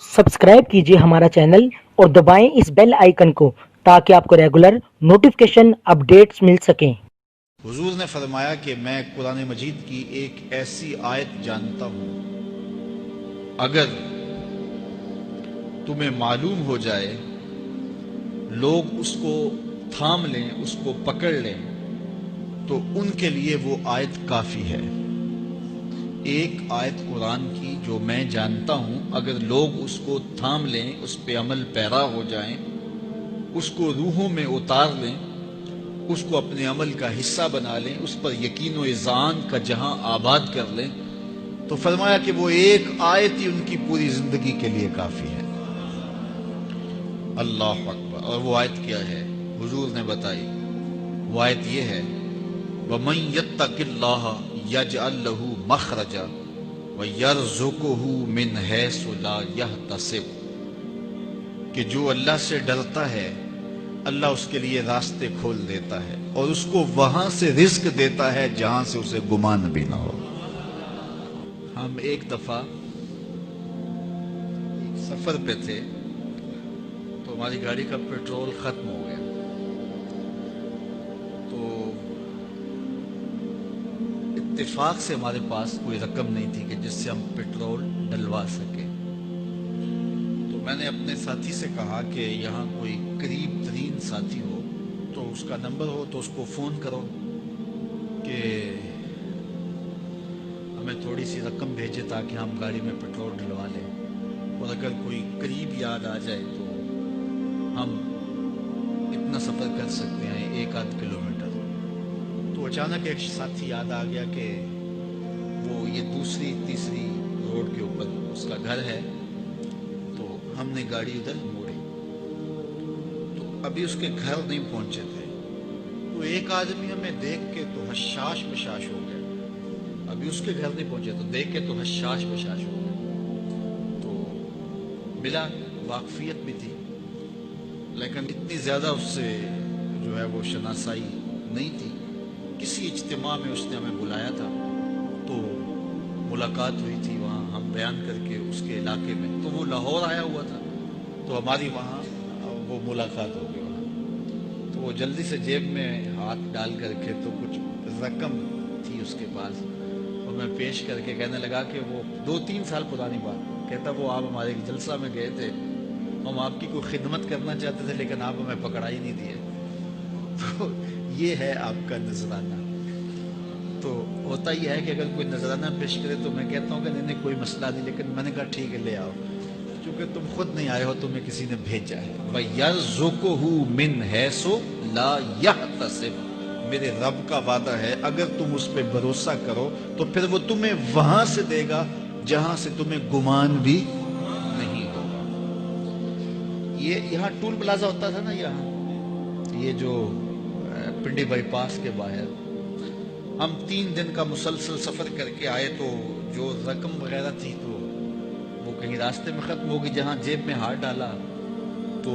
Subscribe कीजिए हमारा channel और दबाएं इस बेल आइकन को ताकि आपको रेगुलर नोटिफिकेशन अपडेट्स मिल सकें। हुजूर ने फरमाया कि मैं कुरान मजीद की एक ऐसी आयत जानता हूं, अगर तुम्हें मालूम हो जाए, लोग उसको थाम लें, उसको पकड़ लें, तो उनके लिए वो आयत काफी है। एक आयत कुरान की जो मैं जानता हूं, अगर लोग उसको थाम लें, उस पे अमल पैरा हो जाएं, उसको रूहों में उतार लें, उसको अपने अमल का हिस्सा बना लें, उस पर यकीन व इज़ान का जहां आबाद कर लें, तो फरमाया कि वो एक आयत ही उनकी पूरी जिंदगी के लिए काफी है। अल्लाह अकबर। और वो आयत क्या है? हुजूर ने बताई। वो आयत ये है, वमन यत्तकिल्लाह यजअल लहू मखरजा व यरज़ुकुहु मिन हैसु ला यहतसिब, कि जो अल्लाह से डरता है, अल्लाह उसके लिए रास्ते खोल देता है और उसको वहां से रिस्क देता है जहां से उसे गुमान भी ना हो। हम एक दफा एक सफर पे थे, तो हमारी गाड़ी का पेट्रोल खत्म हो गया। तो इत्तेफाक से हमारे पास कोई रकम नहीं थी कि जिससे हम पेट्रोल डलवा सके। तो मैंने अपने साथी से कहा कि यहाँ कोई करीब तरीन साथी हो तो उसका नंबर हो तो उसको फ़ोन करो कि हमें थोड़ी सी रकम भेजे ताकि हम गाड़ी में पेट्रोल डलवा लें, और अगर कोई करीब याद आ जाए तो हम इतना सफ़र कर सकते हैं, 1-8 किलोमीटर। तो अचानक एक साथी याद आ गया कि वो ये दूसरी तीसरी रोड के ऊपर उसका घर है। तो हमने गाड़ी उधर मोड़ी, तो अभी उसके घर नहीं पहुंचे थे, तो एक आदमी हमें देख के तो हशाश बशाश हो गया। अभी उसके घर नहीं पहुंचे तो देख के तो हशाश बशाश हो गया। तो मिला, वाकफियत भी थी, लेकिन इतनी ज्यादा उससे जो है वो शनासाई नहीं थी। किसी इज्तिमा में उसने हमें बुलाया था, तो मुलाकात हुई थी वहाँ, हम बयान करके उसके इलाके में। तो वो लाहौर आया हुआ था, तो हमारी वहाँ वो मुलाकात हो गई वहाँ। तो वो जल्दी से जेब में हाथ डाल करके, तो कुछ रकम थी उसके पास, और मैं पेश करके कहने लगा कि वो 2-3 साल पुरानी बात, कहता वो आप हमारे एक जलसा में गए थे, हम आपकी कोई खिदमत करना चाहते थे लेकिन आप हमें पकड़ा ही नहीं दिए। तो ये है आपका नजराना। तो होता ही है कि अगर कोई नजराना पेश करे तो मैं कहता हूँ कि नहीं कोई मसला नहीं, लेकिन मैंने कहा ठीक है ले आओ, क्योंकि तुम खुद नहीं आए हो, तुम्हें किसी ने भेजा है। वयरज़ुकुहु मिन हैसु ला यहतसिब, मेरे रब का वादा है, अगर तुम उस पर भरोसा करो तो फिर वो तुम्हें वहां से देगा जहां से तुम्हें गुमान भी नहीं होगा। ये यहाँ टूल प्लाजा होता था ना, यहाँ ये जो पिंडी बाईपास के बाहर, हम 3 दिन का मुसलसल सफर करके आए, तो जो रकम वगैरह थी तो वो कहीं रास्ते में खत्म हो गई। जहाँ जेब में हाथ डाला तो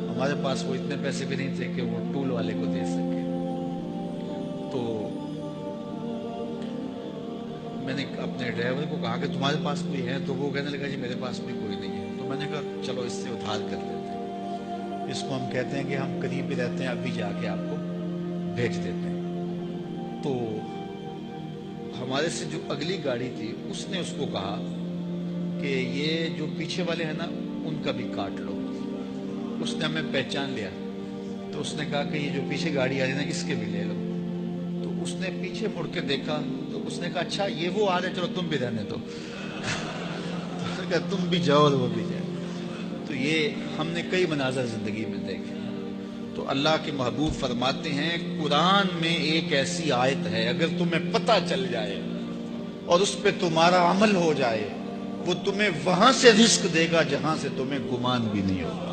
हमारे पास वो इतने पैसे भी नहीं थे कि वो टूल वाले को दे सके। तो मैंने अपने ड्राइवर को कहा कि तुम्हारे पास कोई है? तो वो कहने लगा जी मेरे पास भी कोई नहीं है। तो मैंने कहा चलो इससे उधार कर लेते हैं, इसको हम कहते हैं कि हम करीब ही रहते हैं, अभी जाके आपको भेज देते हैं। तो हमारे से जो अगली गाड़ी थी उसने उसको कहा कि ये जो पीछे वाले हैं ना उनका भी काट लो। उसने हमें पहचान लिया, तो उसने कहा कि ये जो पीछे गाड़ी आ रही है ना इसके भी ले लो। तो उसने पीछे मुड़ के देखा, तो उसने कहा अच्छा ये वो आ रहे, चलो तुम भी रहने दो। तो तुम भी जाओ और वो भी जाए। तो ये हमने कई मनाज़र जिंदगी में देखे। तो अल्लाह के महबूब फरमाते हैं, कुरान में एक ऐसी आयत है, अगर तुम्हें पता चल जाए और उस पर तुम्हारा अमल हो जाए, वो तुम्हें वहां से रिस्क देगा जहां से तुम्हें गुमान भी नहीं होगा।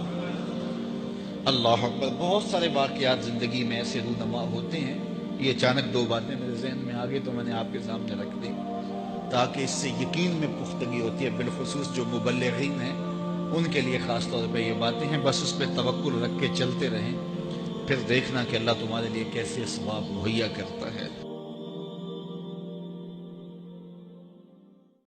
अल्लाह अकबर। बहुत सारे वाक़यात जिंदगी में ऐसे रूनमा होते हैं। ये अचानक 2 बातें मेरे जहन में आ गई तो मैंने आपके सामने रख दी, ताकि इससे यकीन में पुख्तगी होती है। बिलखुसूस जो मुबल्लिगीन हैं उनके लिए ख़ास तौर पर ये बातें हैं। बस उस पर तवक्कुल रख के चलते रहें, फिर देखना कि अल्लाह तुम्हारे लिए कैसे असबाब मुहैया करता है।